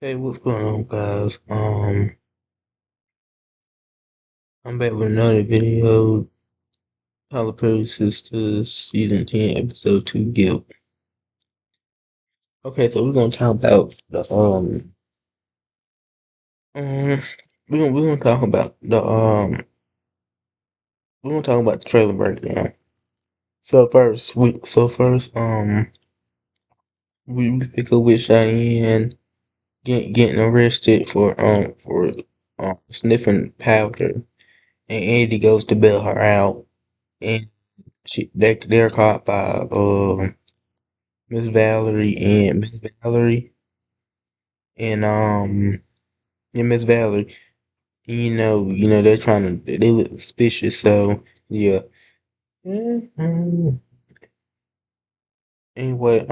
Hey, what's going on, guys? I'm back with another video. Tyler Perry Sistas, season 10, episode 2, Guilt. Okay, so we're gonna talk about um, we're gonna talk about the trailer breakdown. We pick up with Cheyenne getting arrested for sniffing powder, and Andy goes to bail her out, and they're caught by Miss Valerie and Miss Valerie. They're trying to they look suspicious. So yeah. Mhm. Anyway,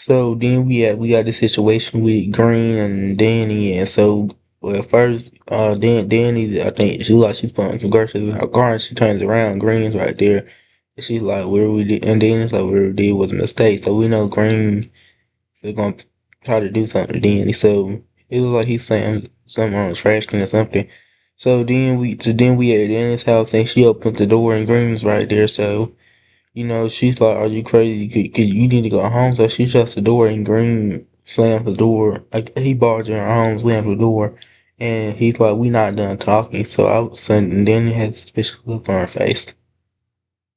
so then we got the situation with Green and Danny, and so well first Danny, I think she's putting some groceries in her car, and she turns around, Green's right there, and she's like, where we did, and Danny's like, where we did was a mistake. So we know Green they're gonna try to do something to Danny. So it was like he's saying something on the trash can or something. So then we at Danny's house, and she opens the door and Green's right there. So she's like, "Are you crazy? Could you need to go home?" So she shuts the door, and Green slams the door. Like he barges in her home, slams the door, and he's like, "We not done talking." So all of a sudden, Danny has a suspicious look on her face.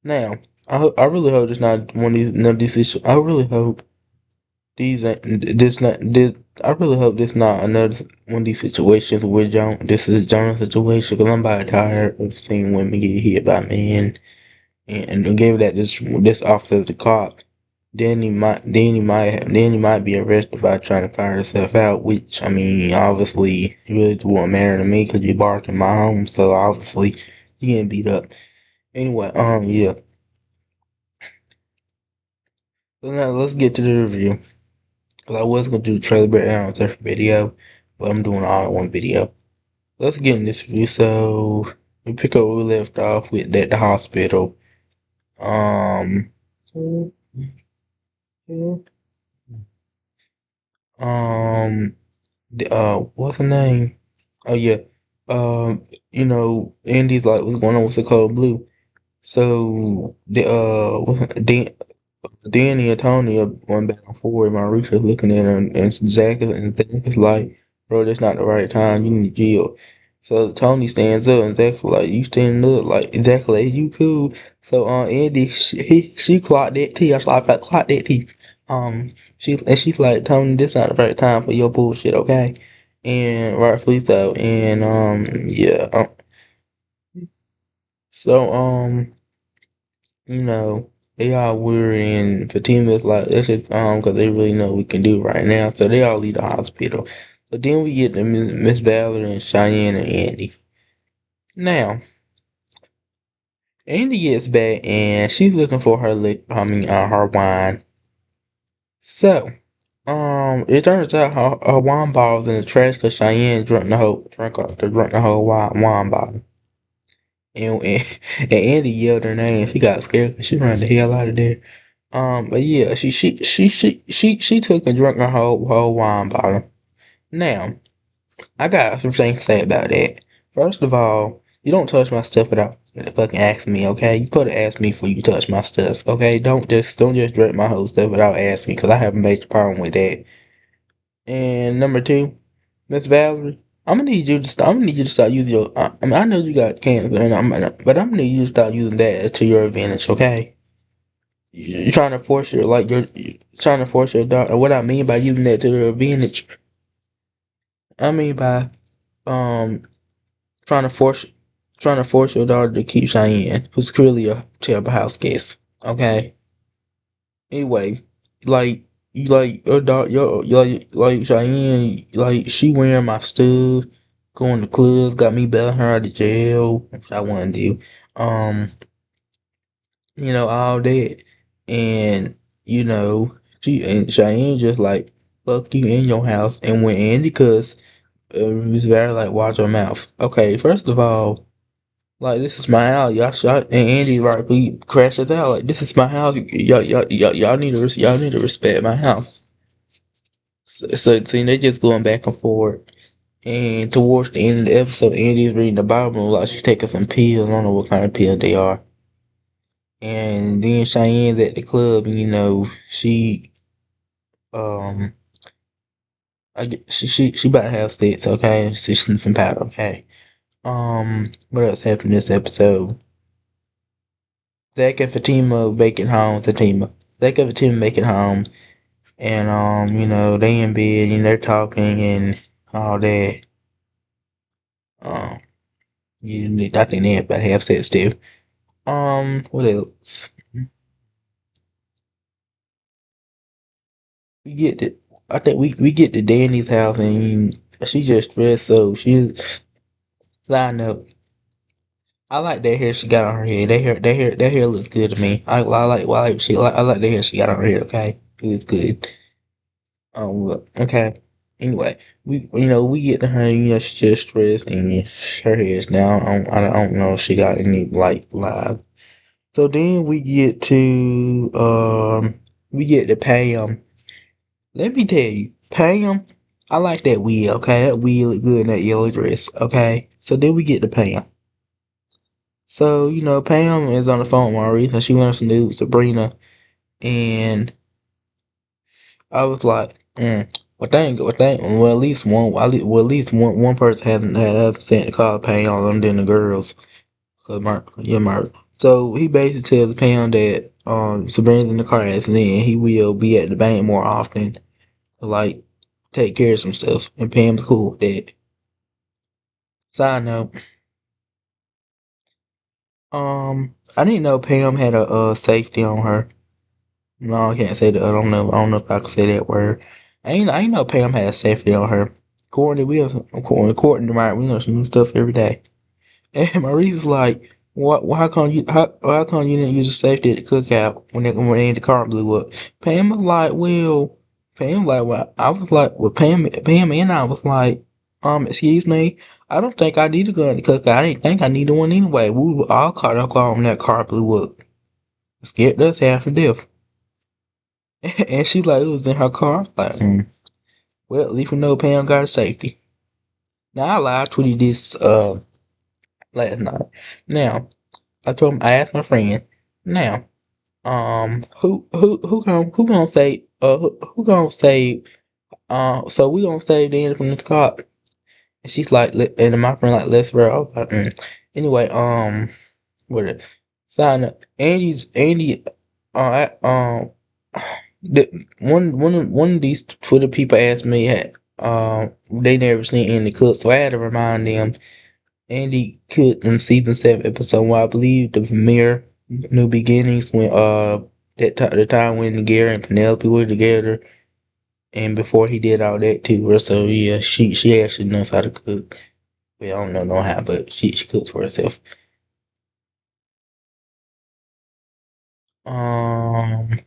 Now, I really hope it's not one of these none of these issues. I really hope these ain't this not this. I really hope this not another one of these situations where this is Jonah's situation, because I'm about tired of seeing women get hit by men, and gave that this officer the cop. Then he might be arrested by trying to fire herself out. Which I mean, obviously, you really won't matter to me because you barked in my home. So obviously, you getting beat up. Anyway, yeah. So now let's get to the review. Cause I was gonna do the trailer breakdown on a separate video, but I'm doing all in one video. Let's get in this review. So we pick up where we left off with at the hospital. Um, what's her name? Oh yeah. Andy's like, what's going on with the cold blue? So Danny and Tony are going back and forth. Marika's looking at her, and Zach is like, bro, that's not the right time. You need to chill. So Tony stands up, and Zach's like, you standing up, like exactly, you cool. So Andy, she clocked that tea. I was like, clock that tea. She's like, Tony, this not the right time for your bullshit, okay? And rightfully so. And yeah. So you know, they all worried, and Fatima's like, let's just, because they really know what we can do right now. So they all leave the hospital. But then we get to Miss Valerie and Cheyenne and Andy. Now, Andy gets back, and she's looking for her wine. So, it turns out her wine bottle's in the trash because Cheyenne drank the whole wine bottle. And Andy yelled her name. She got scared because she ran the hell out of there. But yeah, she took and drank her whole wine bottle. Now, I got some things to say about that. First of all, you don't touch my stuff without fucking asking me, okay? You could have asked me before you touch my stuff, okay? Don't just drink my whole stuff without asking, because I have a major problem with that. And number two, Miss Valerie, I'm gonna need you to start using your. I mean, I know you got cancer, but I'm gonna need you to start using that to your advantage, okay? You're trying to force you're trying to force your daughter. What I mean by using that to their advantage, I mean by um trying to force trying to force your daughter to keep Cheyenne, who's clearly a terrible house guest. Okay. Anyway, like you like your daughter, like Cheyenne, like she wearing my stuff, going to clubs, got me bailing her out of jail, which I want to do. Um, all that. And, Cheyenne just like, fuck you in your house. And when Andy cuss, Miss Valerie like, watch your mouth. Okay, first of all, Like, this is my house. Y'all shot and Andy rightfully crashes out. Like, this is my house. Y'all need to y'all need to respect my house. So see, they just going back and forth. And towards the end of the episode, Andy's reading the Bible like she's taking some pills. I don't know what kind of pills they are. And then Cheyenne's at the club, and she um she about to have sex. Okay, she's sniffing powder. Okay. What else happened in this episode? Zach and Fatima making home. Zach and Fatima making home, and they in bed and they're talking and all that. Um, I think they about to have sex too. What else? We get to, I think we get to Danny's house and she just dressed so she's side note. I like that hair she got on her head. That hair looks good to me. I like the hair she got on her head. Okay, it looks good. Look, okay. Anyway, we get to her. She just dressed and her hair's down. I don't know if she got any like live. So then we get to Pam. Let me tell you, Pam. I like that wheel. Okay, that wheel look good in that yellow dress. Okay, so then we get to Pam. So Pam is on the phone with Maurice and she learns some news Sabrina and I was like, well, at least one person had other percent to call Pam on them than the girls. Cause Mark. So he basically tells Pam that Sabrina's in the car accident and he will be at the bank more often to like take care of some stuff. And Pam's cool with that. Side note, I didn't know Pam had a safety on her. No, I can't say that. I don't know if I can say that word. I ain't know Pam had a safety on her. According to Mark, we learn some new stuff every day. And Maurice is like, "What? How come you didn't use the safety at the cookout when the car blew up?" Pam was like, "Well, Pam like, well, I was like, well, Pam and I was like, excuse me, I don't think I need a gun at the cookout. I didn't think I needed one anyway. We were all caught up on when that car blew up. It scared us half to death." And she like, it was in her car. Like, well, at least we know Pam got a safety. Now I live tweeted this last night. Now I asked my friend. Now, who gonna say who gonna say so we gonna say the end from the cop? And she's like, and my friend like, let's roll. I was like, anyway, what it? Sign up. Andy. The one of these Twitter people asked me, they never seen Andy cook, so I had to remind them. Andy cooked in season 7, episode 1, I believe, the premiere, New Beginnings, when the time when Gary and Penelope were together, and before he did all that too. So yeah, she actually knows how to cook. Well, I don't know how, but she cooks for herself. Um,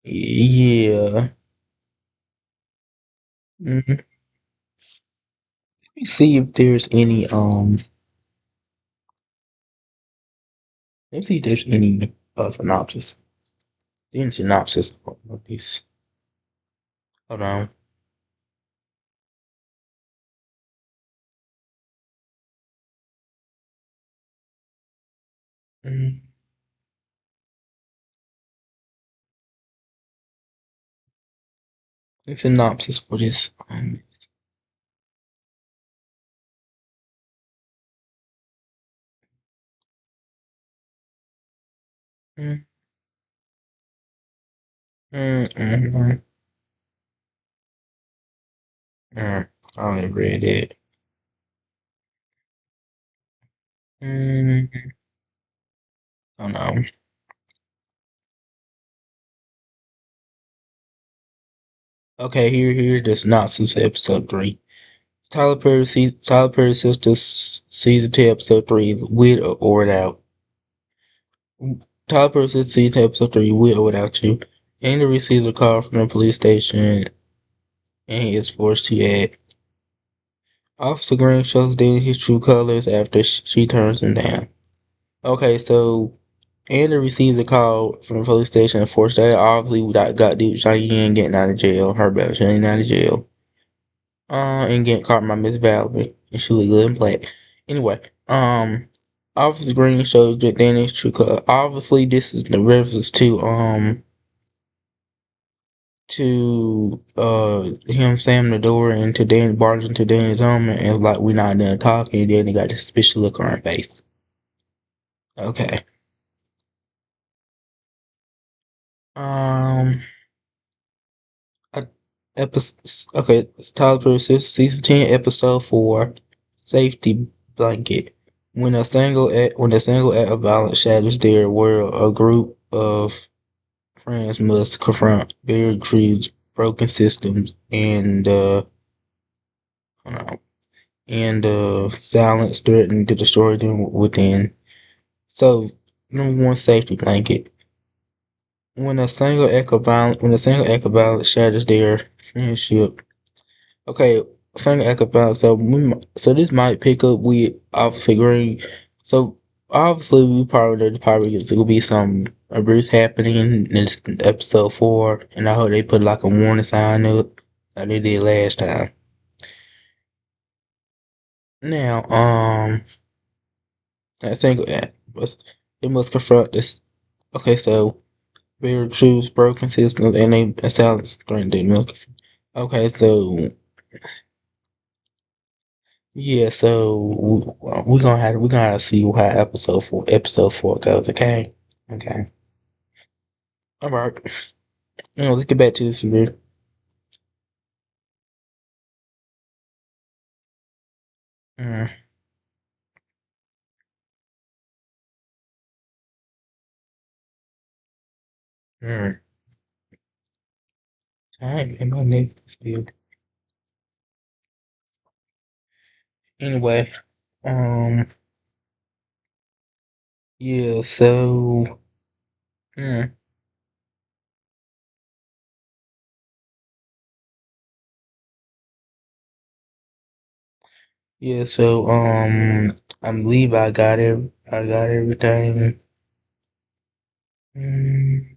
yeah. Let me see if there's any let me see if there's any synopsis. Any synopsis of this. Hold on. Mm, a synopsis for this. Mm, mm. I only read it. Mm, I don't know. Okay, here's the synopsis for episode 3. Tyler Perry Sisters season 2 episode 3 with or without. Tyler Perry Sisters season 2 episode 3 with or without you. Andy receives a call from the police station and he is forced to act. Officer Green shows Danny his true colors after she turns him down. Okay, so Andy receives a call from the police station for that obviously got dude Cheyenne getting out of jail. Her bad, she ain't out of jail. And getting caught by Miss Valerie, and she look good in black. Anyway, Officer Green shows that Danny's true color. Obviously, this is the reference to him slamming the door into Danny barging into Danny's home and like we not done talking. And Danny got this suspicious look on her face. Okay. Um. uh, Okay. It's Tyler Perry season 10, episode 4, safety blanket. When a single act of violence shatters their world, a group of friends must confront buried trees, broken systems, and silence threatening to destroy them within. So, number one, safety blanket. When a single act of violence shatters their friendship. Okay, single act of violence. So this might pick up with Officer Green. So obviously, we probably it's gonna be some abuse happening in this episode 4, and I hope they put like a warning sign up like they did last time. Now, that single act must confront this. Okay, so they choose broken systems and they silence threaten they must. Okay, so yeah, so we gonna see how episode 4 goes. Okay, okay, all right. Let's get back to this video. Mm, mm. All right, and my next video. Anyway, um, yeah, so, mm, yeah, so, I believe I got everything. Mm.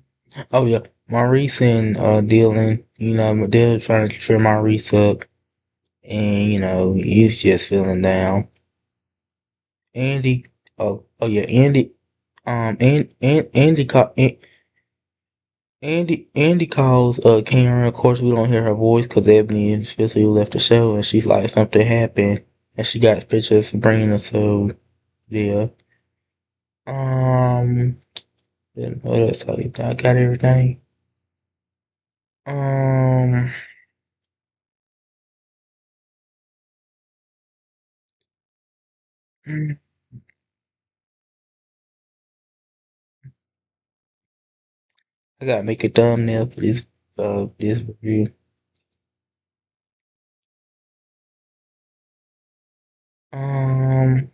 Oh yeah, Maurice and Dylan, Dylan trying to cheer Maurice up, and he's just feeling down. Andy, oh yeah, Andy calls Karen. Of course, we don't hear her voice because Ebony and Felicity left the show, and she's like something happened, and she got pictures of Sabrina. So yeah, um, then what else? I got everything. Um, mm, I gotta make a thumbnail for this review. Um,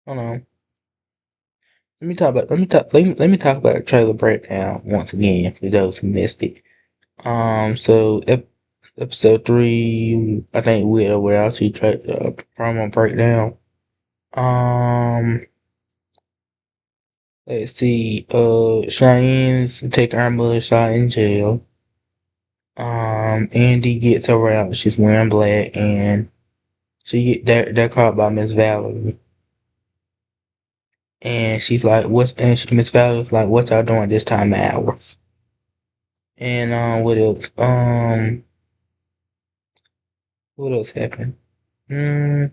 hold on. Let me talk about the trailer breakdown once again for those who missed it. So episode 3, I think we're actually promo breakdown. Um, let's see. Cheyenne's taking her mother shot in jail. Andy gets her out. She's wearing black, and they're caught by Miss Valerie. And she's like, Miss Valerie's like, what y'all doing this time of hours? And what else? What else happened? Mm,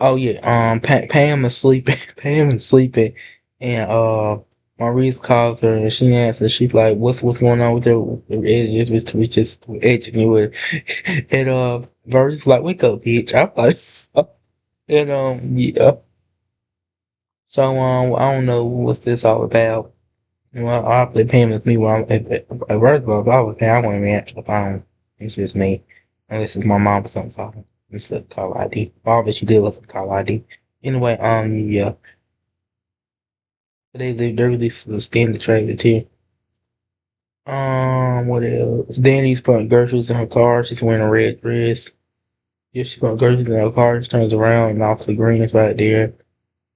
oh yeah. Pam is sleeping. Pam is sleeping, and Maurice calls her and she answers. She's like, "What's going on with her? We just edging you with." And Maurice's like, "Wake up, bitch!" I'm like, and yeah. So I don't know what's this all about. Well, obviously Pam is me. Where I'm at first of all, if I was there, I wouldn't even answer the phone. It's just me, unless it's my mom or something. Phone. It's a call ID. Obviously, she did look for call ID. Anyway, yeah. They released the standard trailer too. What else? Danny's putting groceries in her car. She's wearing a red dress. Yeah, she's putting groceries in her car. She turns around and Officer Green is right there.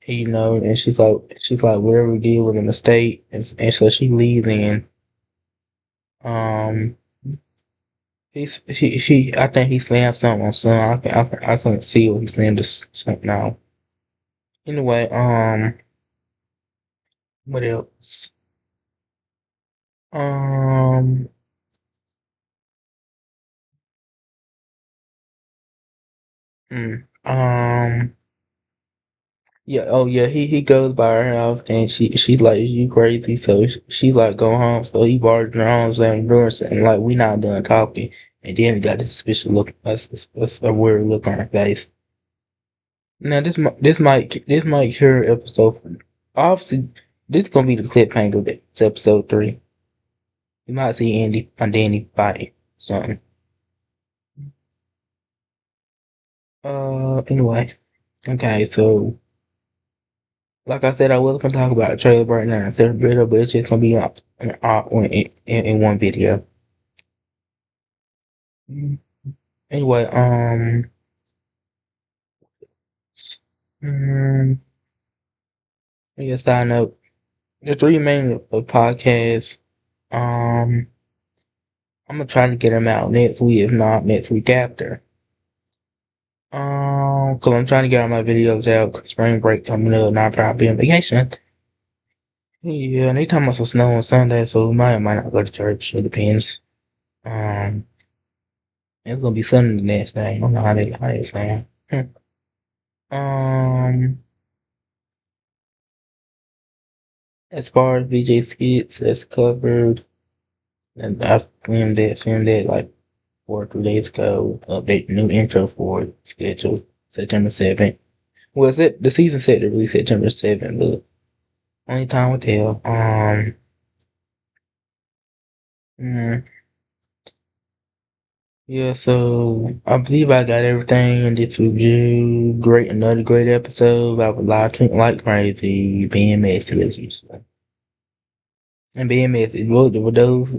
And, and she's like, whatever we did was a mistake. And so she leaves and um, I think he slammed something on son. I couldn't see what he slammed this something out. Anyway, what else? Um, yeah, oh yeah, he goes by her house and she's like, you crazy? So she's like, go home. So he barged her home and doors and like, we not done talking. And then he got this suspicious look, that's a weird look on her face. Now this might cure episode. Obviously, this gonna be the cliffhanger. That's episode 3. You might see Andy and Danny fight something. Anyway, okay, so like I said, I was gonna talk about the trailer right now instead of video, but it's just gonna be in one video. Anyway, mm, yeah, side note, the 3 main podcasts, um, I'm gonna try to get them out next week, if not next week after. Cause I'm trying to get all my videos out, 'cause spring break coming up, and I'll probably be on vacation. Yeah, and they talking about some snow on Sunday, so we might not go to church. It depends. Um, it's gonna be sunny the next day. I don't know how they saying. Um, as far as VJ skits, that's covered. And I filmed that like 4 or 3 days ago. Update new intro for it, scheduled September 7th. Well, the season set to release September 7th, but only time will tell. Mm, yeah, so I believe I got everything in this review. Another great episode. I would live tweet like crazy, being messy as usual. And being messy. Well, those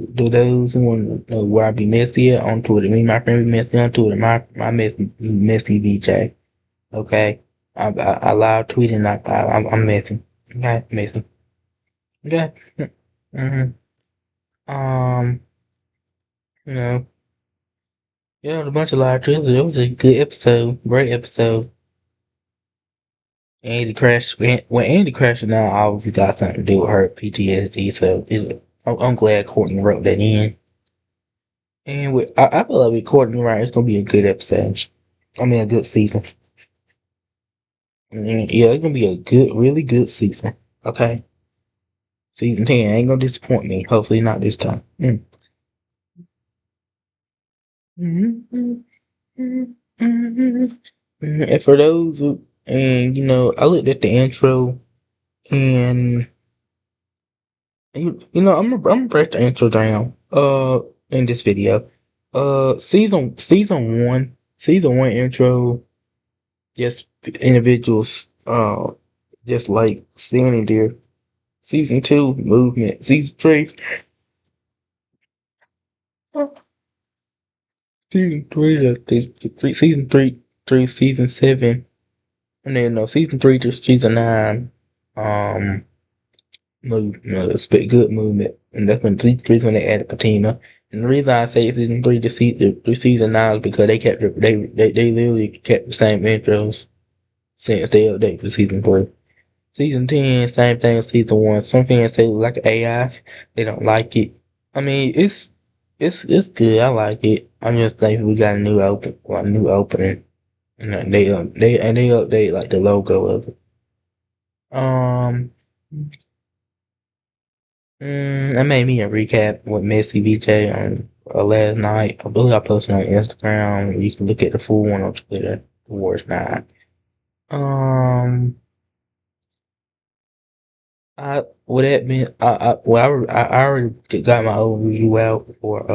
who want to know where I be messy at on Twitter, me and my friend be messy on Twitter. My messy VJ. Okay, I live tweeting. I'm messy. Okay, messy. Okay. Mm-hmm. Um, you know, yeah, a bunch of live tweets. It was a good episode. Great episode. Andy crashed now, obviously got something to do with her PTSD. So I'm glad Courtney wrote that in. And I feel like with Courtney right, it's gonna be a good episode. I mean, a good season. Yeah, it's gonna be a really good season. Okay, season 10 ain't gonna disappoint me. Hopefully not this time. And for those and I looked at the intro and I'm gonna break the intro down. In this video, season one intro, just individuals, just like standing there. Season 2 movement. Season 3, season 3, season 3, season 7, and then no season 3 to season 9. Um, good movement, and that's when season 3 is when they added Patina. And the reason I say season 3 to season 9 is because they literally kept the same intros since they update for season 3. Season 10, same thing as season 1. Some fans say it look like AI. They don't like it. I mean, it's good. I like it. I'm just thankful we got a new opening, and they update like the logo of it. Um, I made me a recap with Messy VJ on last night. I believe I posted on Instagram. You can look at the full one on Twitter. Towards 9. Um, I would that been I already got my overview out for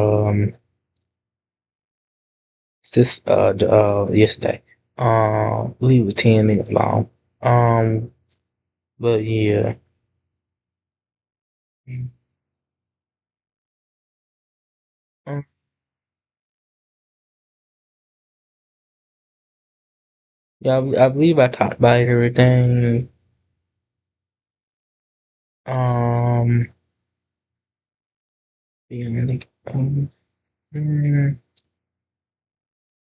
yesterday. I believe it was 10 minutes long. Um, but yeah. Um, yeah, I believe I talked about everything. Um, yeah, mm,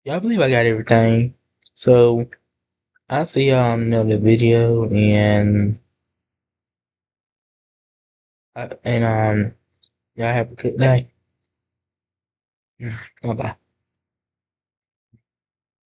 yeah, I believe I got everything. So I'll see y'all on another video, and y'all have a good day. Bye bye.